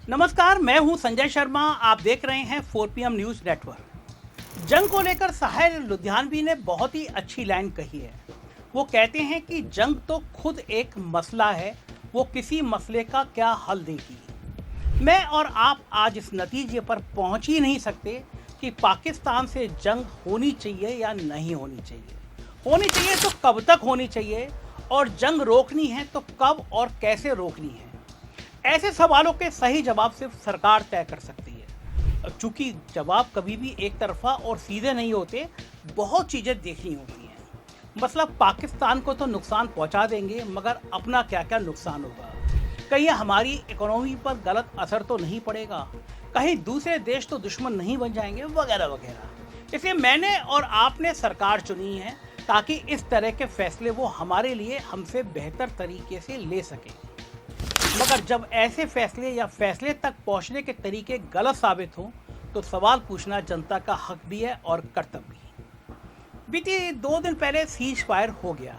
नमस्कार, मैं हूं संजय शर्मा। आप देख रहे हैं 4PM न्यूज़ नेटवर्क। जंग को लेकर साहिर लुधियानवी ने बहुत ही अच्छी लाइन कही है। वो कहते हैं कि जंग तो खुद एक मसला है, वो किसी मसले का क्या हल देगी। मैं और आप आज इस नतीजे पर पहुंच ही नहीं सकते कि पाकिस्तान से जंग होनी चाहिए या नहीं होनी चाहिए। होनी चाहिए तो कब तक होनी चाहिए, और जंग रोकनी है तो कब और कैसे रोकनी है। ऐसे सवालों के सही जवाब सिर्फ सरकार तय कर सकती है। चूंकि जवाब कभी भी एक तरफा और सीधे नहीं होते, बहुत चीज़ें देखनी होती हैं। मतलब पाकिस्तान को तो नुकसान पहुंचा देंगे, मगर अपना क्या क्या नुकसान होगा। कहीं हमारी इकोनॉमी पर गलत असर तो नहीं पड़ेगा, कहीं दूसरे देश तो दुश्मन नहीं बन जाएंगे, वगैरह वगैरह। इसलिए मैंने और आपने सरकार चुनी है ताकि इस तरह के फैसले वो हमारे लिए हमसे बेहतर तरीके से ले सकें। मगर जब ऐसे फैसले या फैसले तक पहुंचने के तरीके गलत साबित हों, तो सवाल पूछना जनता का हक भी है और कर्तव्य भी। बीते 2 दिन पहले सीज फायर हो गया।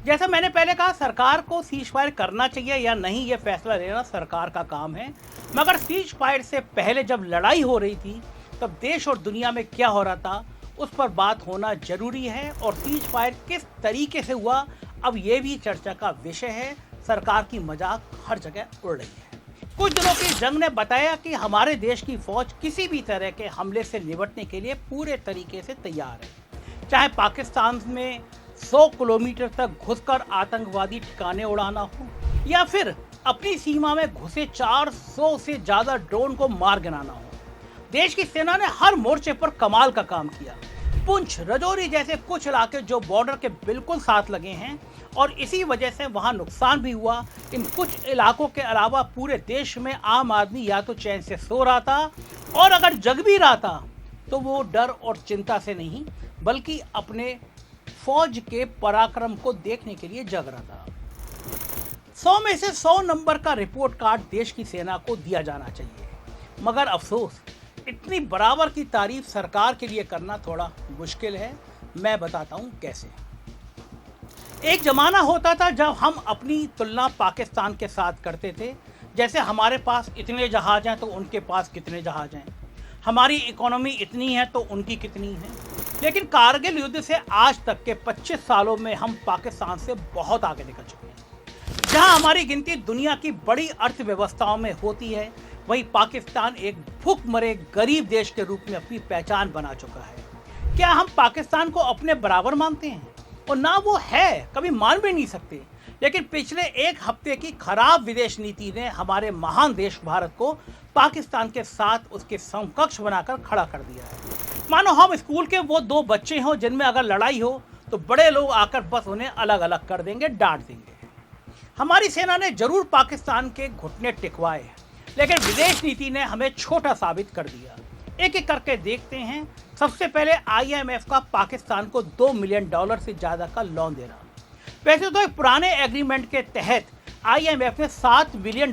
जैसा मैंने पहले कहा, सरकार को सीज फायर करना चाहिए या नहीं, ये फैसला लेना सरकार का काम है। मगर सीज फायर से पहले जब लड़ाई हो रही थी, तब देश और दुनिया में क्या हो रहा था, उस पर बात होना जरूरी है। और सीज फायर किस तरीके से हुआ, अब ये भी चर्चा का विषय है। सरकार की मजाक हर जगह उड़ रही है। कुछ दिनों की जंग ने बताया कि हमारे देश की फौज किसी भी तरह के हमले से निपटने के लिए पूरे तरीके से तैयार है। चाहे पाकिस्तान में 100 किलोमीटर तक घुसकर आतंकवादी ठिकाने उड़ाना हो, या फिर अपनी सीमा में घुसे 400 से ज्यादा ड्रोन को मार गिराना हो। देश की सेना ने हर मोर्चे पर कमाल का काम किया। पुंछ, राजौरी जैसे कुछ इलाके जो बॉर्डर के बिल्कुल साथ लगे हैं, और इसी वजह से वहां नुकसान भी हुआ। इन कुछ इलाकों के अलावा पूरे देश में आम आदमी या तो चैन से सो रहा था, और अगर जग भी रहा था तो वो डर और चिंता से नहीं, बल्कि अपने फौज के पराक्रम को देखने के लिए जग रहा था। 100 में से 100 नंबर का रिपोर्ट कार्ड देश की सेना को दिया जाना चाहिए। मगर अफसोस, इतनी बराबर की तारीफ सरकार के लिए करना थोड़ा मुश्किल है। मैं बताता हूं कैसे। एक जमाना होता था जब हम अपनी तुलना पाकिस्तान के साथ करते थे। जैसे हमारे पास इतने जहाज हैं तो उनके पास कितने जहाज हैं, हमारी इकोनॉमी इतनी है तो उनकी कितनी है। लेकिन कारगिल युद्ध से आज तक के 25 सालों में हम पाकिस्तान से बहुत आगे निकल चुके हैं। जहां हमारी गिनती दुनिया की बड़ी अर्थव्यवस्थाओं में होती है, वहीं पाकिस्तान एक भूखमरे गरीब देश के रूप में अपनी पहचान बना चुका है। क्या हम पाकिस्तान को अपने बराबर मानते हैं? और ना वो है, कभी मान भी नहीं सकते। लेकिन पिछले एक हफ्ते की खराब विदेश नीति ने हमारे महान देश भारत को पाकिस्तान के साथ उसके समकक्ष बनाकर खड़ा कर दिया है। मानो हम स्कूल के वो 2 बच्चे हों जिनमें अगर लड़ाई हो तो बड़े लोग आकर बस उन्हें अलग अलग कर देंगे, डांट देंगे। हमारी सेना ने जरूर पाकिस्तान के घुटने टिकवाए, लेकिन विदेश नीति ने हमें छोटा साबित कर दिया। एक एक करके देखते हैं। सबसे पहले IMF का पाकिस्तान को $2 मिलियन से ज्यादा का लोन देना। वैसे तो एक पुराने एग्रीमेंट के तहत IMF ने $7 बिलियन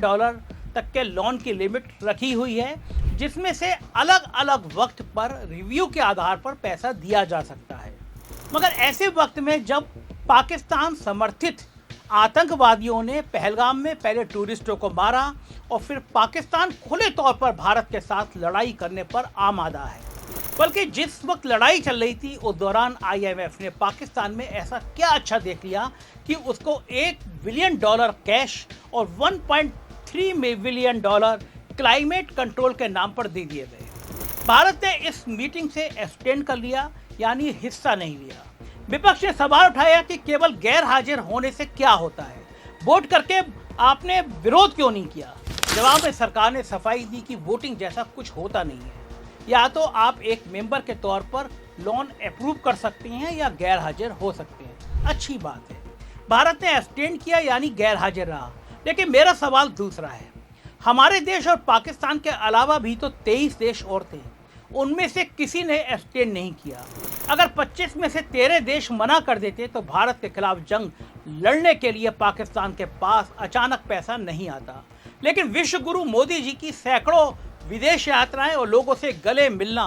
तक के लोन की लिमिट रखी हुई है, जिसमें से अलग अलग वक्त पर रिव्यू के आधार पर पैसा दिया जा सकता है। मगर ऐसे वक्त में जब पाकिस्तान समर्थित आतंकवादियों ने पहलगाम में पहले टूरिस्टों को मारा, और फिर पाकिस्तान खुले तौर पर भारत के साथ लड़ाई करने पर आमादा है। बल्कि जिस वक्त लड़ाई चल रही थी, उस दौरान IMF ने पाकिस्तान में ऐसा क्या अच्छा देख लिया कि उसको $1 बिलियन कैश और $1.3 बिलियन क्लाइमेट कंट्रोल के नाम पर दे दिए गए। भारत ने इस मीटिंग से एब्सटेन कर लिया, यानी हिस्सा नहीं लिया। विपक्ष ने सवाल उठाया कि केवल गैर हाजिर होने से क्या होता है, वोट करके आपने विरोध क्यों नहीं किया। जवाब में सरकार ने सफाई दी कि वोटिंग जैसा कुछ होता नहीं है। या तो आप एक मेंबर के तौर पर लोन अप्रूव कर सकते हैं या गैर हाजिर हो सकते हैं। अच्छी बात है, भारत ने एब्सटेन किया यानी गैर हाजिर रहा। लेकिन मेरा सवाल दूसरा है। हमारे देश और पाकिस्तान के अलावा भी तो 23 देश और थे, उनमें से किसी ने एब्सटेन नहीं किया। अगर 25 में से 13 देश मना कर देते तो भारत के खिलाफ जंग लड़ने के लिए पाकिस्तान के पास अचानक पैसा नहीं आता। लेकिन विश्व गुरु मोदी जी की सैकड़ों विदेश यात्राएं और लोगों से गले मिलना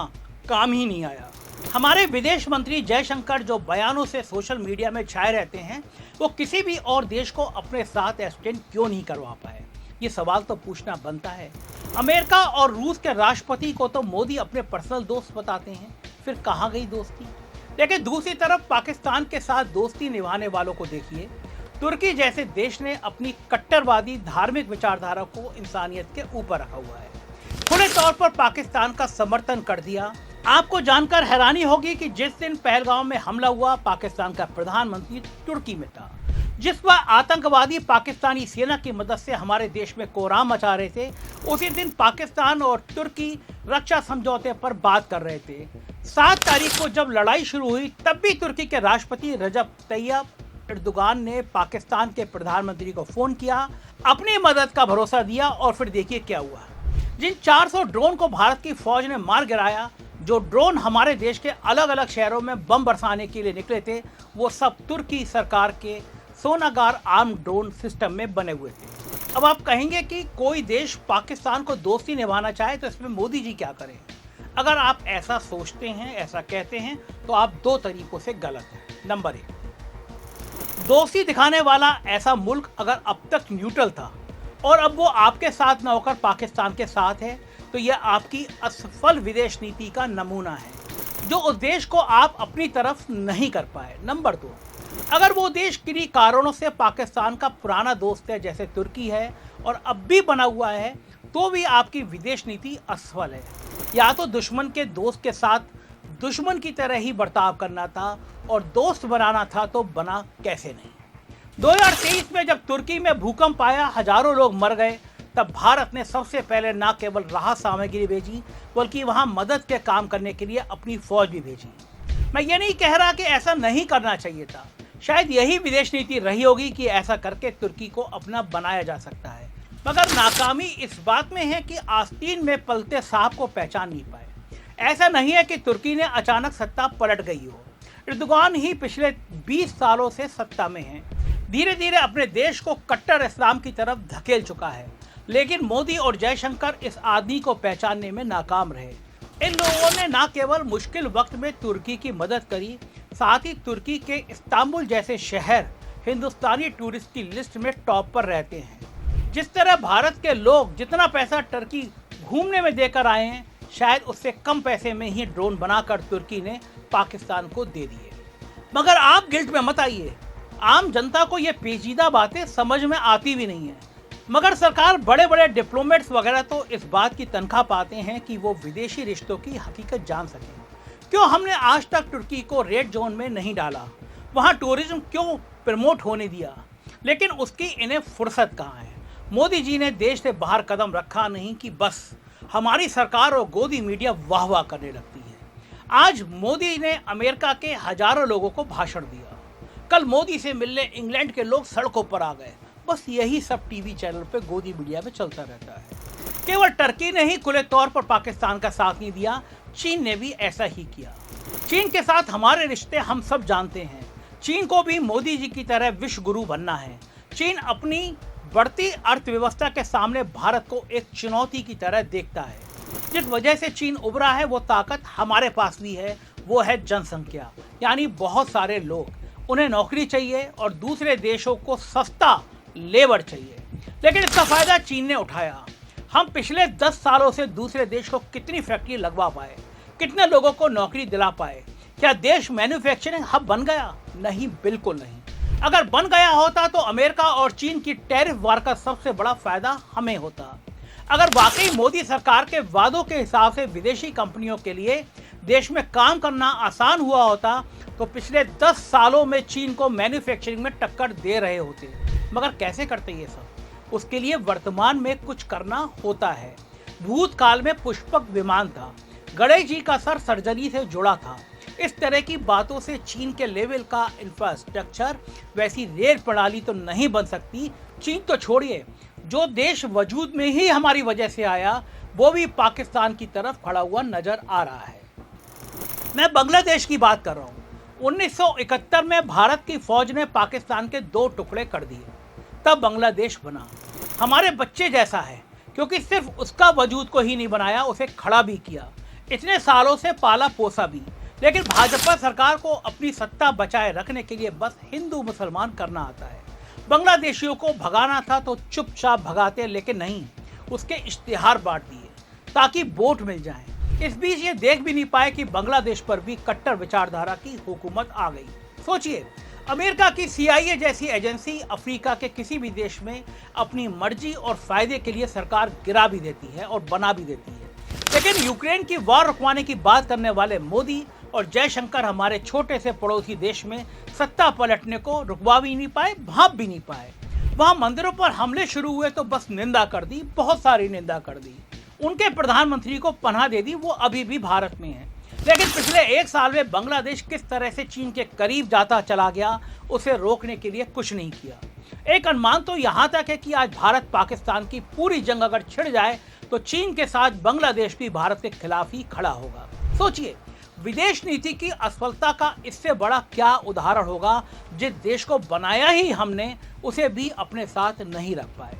काम ही नहीं आया। हमारे विदेश मंत्री जयशंकर जो बयानों से सोशल मीडिया में छाए रहते हैं, वो किसी भी और देश को अपने साथ एब्सटेन क्यों नहीं करवा पाए। ये सवाल तो पूछना बनता है। अमेरिका और रूस के राष्ट्रपति को तो मोदी अपने पर्सनल दोस्त बताते हैं, फिर कहाँ गई दोस्ती। लेकिन दूसरी तरफ पाकिस्तान के साथ दोस्ती निभाने वालों को देखिए। तुर्की जैसे देश ने अपनी कट्टरवादी धार्मिक विचारधारा को इंसानियत के ऊपर रखा हुआ है, खुले तौर पर पाकिस्तान का समर्थन कर दिया। आपको जानकर हैरानी होगी कि जिस दिन पहलगाम में हमला हुआ, पाकिस्तान का प्रधानमंत्री तुर्की में था। जिस पर आतंकवादी पाकिस्तानी सेना की मदद से हमारे देश में कोहराम मचा रहे थे, उसी दिन पाकिस्तान और तुर्की रक्षा समझौते पर बात कर रहे थे। 7 तारीख को जब लड़ाई शुरू हुई, तब भी तुर्की के राष्ट्रपति रजब तैयब एर्दोगान ने पाकिस्तान के प्रधानमंत्री को फोन किया, अपनी मदद का भरोसा दिया, और फिर देखिए क्या हुआ। जिन 400 ड्रोन को भारत की फौज ने मार गिराया, जो ड्रोन हमारे देश के अलग अलग शहरों में बम बरसाने के लिए निकले थे, वो सब तुर्की सरकार के सोनागार आर्म ड्रोन सिस्टम में बने हुए थे। अब आप कहेंगे कि कोई देश पाकिस्तान को दोस्ती निभाना चाहे तो इसमें मोदी जी क्या करें। अगर आप ऐसा सोचते हैं, ऐसा कहते हैं, तो आप 2 तरीकों से गलत हैं। नंबर 1, दोस्ती दिखाने वाला ऐसा मुल्क अगर अब तक न्यूट्रल था और अब वो आपके साथ न होकर पाकिस्तान के साथ है, तो यह आपकी असफल विदेश नीति का नमूना है, जो उद्देश्य को आप अपनी तरफ नहीं कर पाए। नंबर 2, अगर वो देश किन्हीं कारणों से पाकिस्तान का पुराना दोस्त है, जैसे तुर्की है और अब भी बना हुआ है, तो भी आपकी विदेश नीति असफल है। या तो दुश्मन के दोस्त के साथ दुश्मन की तरह ही बर्ताव करना था, और दोस्त बनाना था तो बना कैसे नहीं। 2023 में जब तुर्की में भूकंप आया, हजारों लोग मर गए, तब भारत ने सबसे पहले न केवल राहत सामग्री भेजी, बल्कि वहां मदद के काम करने के लिए अपनी फौज भी भेजी। मैं ये नहीं कह रहा कि ऐसा नहीं करना चाहिए था, शायद यही विदेश नीति रही होगी कि ऐसा करके तुर्की को अपना बनाया जा सकता है, मगर नाकामी इस बात में है कि आस्तीन में पलते सांप को पहचान नहीं पाए। ऐसा नहीं है कि तुर्की ने अचानक सत्ता पलट गई हो। एर्दोगान ही पिछले 20 सालों से सत्ता में है, धीरे धीरे अपने देश को कट्टर इस्लाम की तरफ धकेल चुका है, लेकिन मोदी और जयशंकर इस आदमी को पहचानने में नाकाम रहे। इन लोगों ने न केवल मुश्किल वक्त में तुर्की की मदद करी, साथ ही तुर्की के इस्तांबुल जैसे शहर हिंदुस्तानी टूरिस्ट की लिस्ट में टॉप पर रहते हैं। जिस तरह भारत के लोग जितना पैसा टर्की घूमने में देकर आए हैं, शायद उससे कम पैसे में ही ड्रोन बनाकर तुर्की ने पाकिस्तान को दे दिए। मगर आप गिल्ट में मत आइए, आम जनता को ये पेचीदा बातें समझ में आती भी नहीं है, मगर सरकार बड़े बड़े डिप्लोमेट्स वगैरह तो इस बात की तनख्वाह पाते हैं कि वो विदेशी रिश्तों की हकीकत जान सकें। क्यों हमने आज तक तुर्की को रेड जोन में नहीं डाला, वहाँ टूरिज्म क्यों प्रमोट होने दिया, लेकिन उसकी इन्हें फुर्सत कहाँ है। मोदी जी ने देश से बाहर कदम रखा नहीं कि बस हमारी सरकार और गोदी मीडिया वाह वाह करने लगती है। आज मोदी ने अमेरिका के हजारों लोगों को भाषण दिया, कल मोदी से मिलने इंग्लैंड के लोग सड़कों पर आ गए। बस यही सब टीवी चैनल पे गोदी मीडिया में चलता रहता है। केवल टर्की ने ही खुले तौर पर पाकिस्तान का साथ नहीं दिया, चीन ने भी ऐसा ही किया। चीन के साथ हमारे रिश्ते हम सब जानते हैं। चीन को भी मोदी जी की तरह विश्व गुरु बनना है। चीन अपनी बढ़ती अर्थव्यवस्था के सामने भारत को एक चुनौती की तरह देखता है। जिस वजह से चीन उभरा है, वो ताकत हमारे पास भी है, वो है जनसंख्या, यानी बहुत सारे लोग। उन्हें नौकरी चाहिए और दूसरे देशों को सस्ता लेबर चाहिए, लेकिन इसका फायदा चीन ने उठाया। हम पिछले 10 सालों से दूसरे देश को कितनी फैक्ट्री लगवा पाए, कितने लोगों को नौकरी दिला पाए। क्या देश मैन्युफैक्चरिंग हब बन गया? नहीं, बिल्कुल नहीं। अगर बन गया होता तो अमेरिका और चीन की टैरिफ वार का सबसे बड़ा फायदा हमें होता। अगर वाकई मोदी सरकार के वादों के हिसाब से विदेशी कंपनियों के लिए देश में काम करना आसान हुआ होता, तो पिछले 10 सालों में चीन को मैन्युफैक्चरिंग में टक्कर दे रहे होते। मगर कैसे करते ये सब? उसके लिए वर्तमान में कुछ करना होता है। भूतकाल में पुष्पक विमान था, गणेश जी का सर सर्जरी से जुड़ा था। इस तरह की बातों से चीन के लेवल का इंफ्रास्ट्रक्चर, वैसी रेल प्रणाली तो नहीं बन सकती। चीन तो छोड़िए, जो देश वजूद में ही हमारी वजह से आया, वो भी पाकिस्तान की तरफ खड़ा हुआ नजर आ रहा है। मैं बांग्लादेश की बात कर रहा हूँ। 1971 में भारत की फौज ने पाकिस्तान के 2 टुकड़े कर दिए, तब बांग्लादेश बना। हमारे बच्चे जैसा है, क्योंकि सिर्फ उसका वजूद को ही नहीं बनाया, उसे खड़ा भी किया, इतने सालों से पाला पोसा भी। लेकिन भाजपा सरकार को अपनी सत्ता बचाए रखने के लिए बस हिंदू मुसलमान करना आता है। बांग्लादेशियों को भगाना था तो चुपचाप भगाते, लेकिन नहीं, उसके इश्तिहार बांट दिए ताकि वोट मिल जाए। इस बीच ये देख भी नहीं पाए कि बांग्लादेश पर भी कट्टर विचारधारा की हुकूमत आ गई। सोचिए, अमेरिका की CIA जैसी एजेंसी अफ्रीका के किसी भी देश में अपनी मर्जी और फायदे के लिए सरकार गिरा भी देती है और बना भी देती है, लेकिन यूक्रेन की वॉर रुकवाने की बात करने वाले मोदी और जयशंकर हमारे छोटे से पड़ोसी देश में सत्ता पलटने को रुकवा भी नहीं पाए, भाप भी नहीं पाए। वहां मंदिरों पर हमले शुरू हुए तो बस निंदा कर दी, बहुत सारी निंदा कर दी। उनके प्रधानमंत्री को पनाह दे दी, वो अभी भी भारत में है। लेकिन पिछले 1 साल में बांग्लादेश किस तरह से चीन के करीब जाता चला गया, उसे रोकने के लिए कुछ नहीं किया। एक अनुमान तो यहाँ तक है कि आज भारत पाकिस्तान की पूरी जंग अगर छिड़ जाए तो चीन के साथ बांग्लादेश भी भारत के खिलाफ ही खड़ा होगा। सोचिए, विदेश नीति की असफलता का इससे बड़ा क्या उदाहरण होगा। जिस देश को बनाया ही हमने, उसे भी अपने साथ नहीं रख पाए।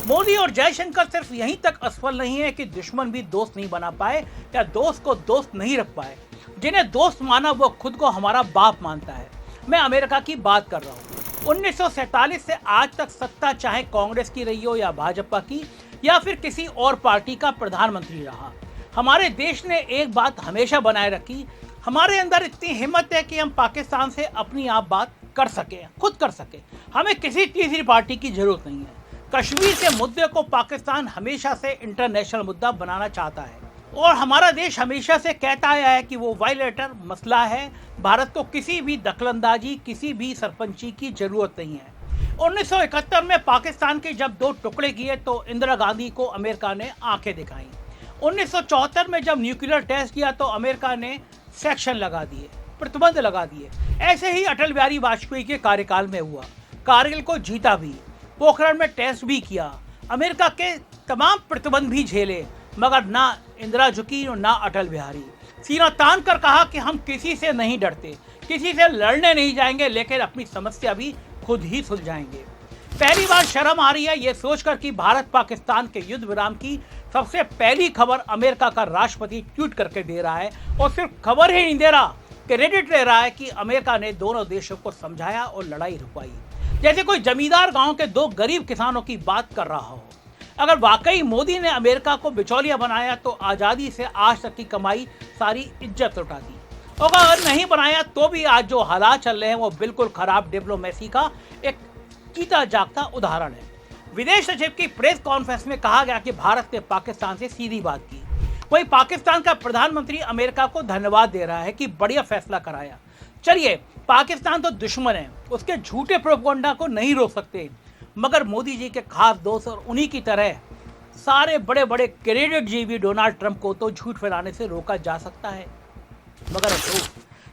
मोदी और जयशंकर सिर्फ यहीं तक असफल नहीं है कि दुश्मन भी दोस्त नहीं बना पाए या दोस्त को दोस्त नहीं रख पाए। जिन्हें दोस्त माना वो खुद को हमारा बाप मानता है। मैं अमेरिका की बात कर रहा हूँ। 1947 से आज तक सत्ता चाहे कांग्रेस की रही हो या भाजपा की या फिर किसी और पार्टी का प्रधानमंत्री रहा, हमारे देश ने एक बात हमेशा बनाए रखी। हमारे अंदर इतनी हिम्मत है कि हम पाकिस्तान से अपनी आप बात कर सके, खुद कर सके। हमें किसी तीसरी पार्टी की जरूरत नहीं है। कश्मीर के मुद्दे को पाकिस्तान हमेशा से इंटरनेशनल मुद्दा बनाना चाहता है और हमारा देश हमेशा से कहता आया है कि वो वायलेटर मसला है। भारत को किसी भी दखलंदाजी, किसी भी सरपंची की जरूरत नहीं है। 1971 में पाकिस्तान के जब 2 टुकड़े किए तो इंदिरा गांधी को अमेरिका ने आंखें दिखाई। 1974 में जब न्यूक्लियर टेस्ट किया तो अमेरिका ने सेक्शन लगा दिए, प्रतिबंध लगा दिए। ऐसे ही अटल बिहारी वाजपेयी के कार्यकाल में हुआ। कारगिल को जीता भी, पोखरण में टेस्ट भी किया, अमेरिका के तमाम प्रतिबंध भी झेले, मगर ना इंदिरा झुकी और ना अटल बिहारी। सीना तान कर कहा कि हम किसी से नहीं डरते, किसी से लड़ने नहीं जाएंगे, लेकिन अपनी समस्या भी खुद ही सुलझाएंगे। पहली बार शर्म आ रही है ये सोचकर कि भारत पाकिस्तान के युद्ध विराम की सबसे पहली खबर अमेरिका का राष्ट्रपति ट्वीट करके दे रहा है और सिर्फ खबर ही नहीं दे रहा, क्रेडिट ले रहा है कि अमेरिका ने दोनों देशों को समझाया और लड़ाई रुकवाई। जैसे कोई जमींदार गांव के 2 गरीब किसानों की बात कर रहा हो। अगर वाकई मोदी ने अमेरिका को बिचौलिया बनाया तो आज़ादी से आज तक की कमाई सारी इज्जत लुटा दी, और अगर नहीं बनाया तो भी आज जो हालात चल रहे हैं वो बिल्कुल खराब डिप्लोमेसी का एक जीता जागता उदाहरण है। विदेश सचिव की प्रेस कॉन्फ्रेंस में कहा गया कि भारत ने पाकिस्तान से सीधी बात की। वहीं पाकिस्तान का प्रधानमंत्री अमेरिका को धन्यवाद दे रहा है कि बढ़िया फैसला कराया। चलिए, पाकिस्तान तो दुश्मन है, उसके झूठे प्रोपेगेंडा को नहीं रोक सकते, मगर मोदी जी के खास दोस्त और उन्हीं की तरह सारे बड़े बड़े क्रेडिट जीवी डोनाल्ड ट्रंप को तो झूठ फैलाने से रोका जा सकता है। मगर अफसोस,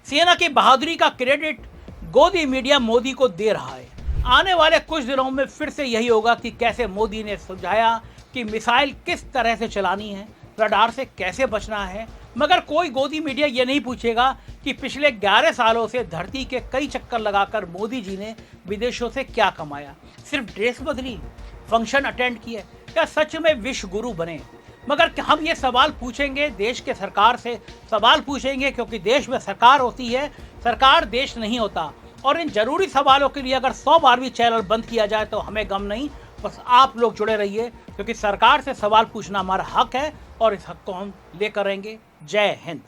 सेना की बहादुरी का क्रेडिट गोदी मीडिया मोदी को दे रहा है। आने वाले कुछ दिनों में फिर से यही होगा कि कैसे मोदी ने समझाया कि मिसाइल किस तरह से चलानी है, रडार से कैसे बचना है, मगर कोई गोदी मीडिया ये नहीं पूछेगा कि पिछले 11 सालों से धरती के कई चक्कर लगाकर मोदी जी ने विदेशों से क्या कमाया। सिर्फ ड्रेस बदली, फंक्शन अटेंड किए, क्या सच में विश्व गुरु बने? मगर हम ये सवाल पूछेंगे, देश के सरकार से सवाल पूछेंगे, क्योंकि देश में सरकार होती है, सरकार देश नहीं होता। और इन जरूरी सवालों के लिए अगर 100 बार भी चैनल बंद किया जाए तो हमें गम नहीं, बस आप लोग जुड़े रहिए, क्योंकि सरकार से सवाल पूछना हमारा हक है और इस हक को हम लेकर रहेंगे। जय हिंद।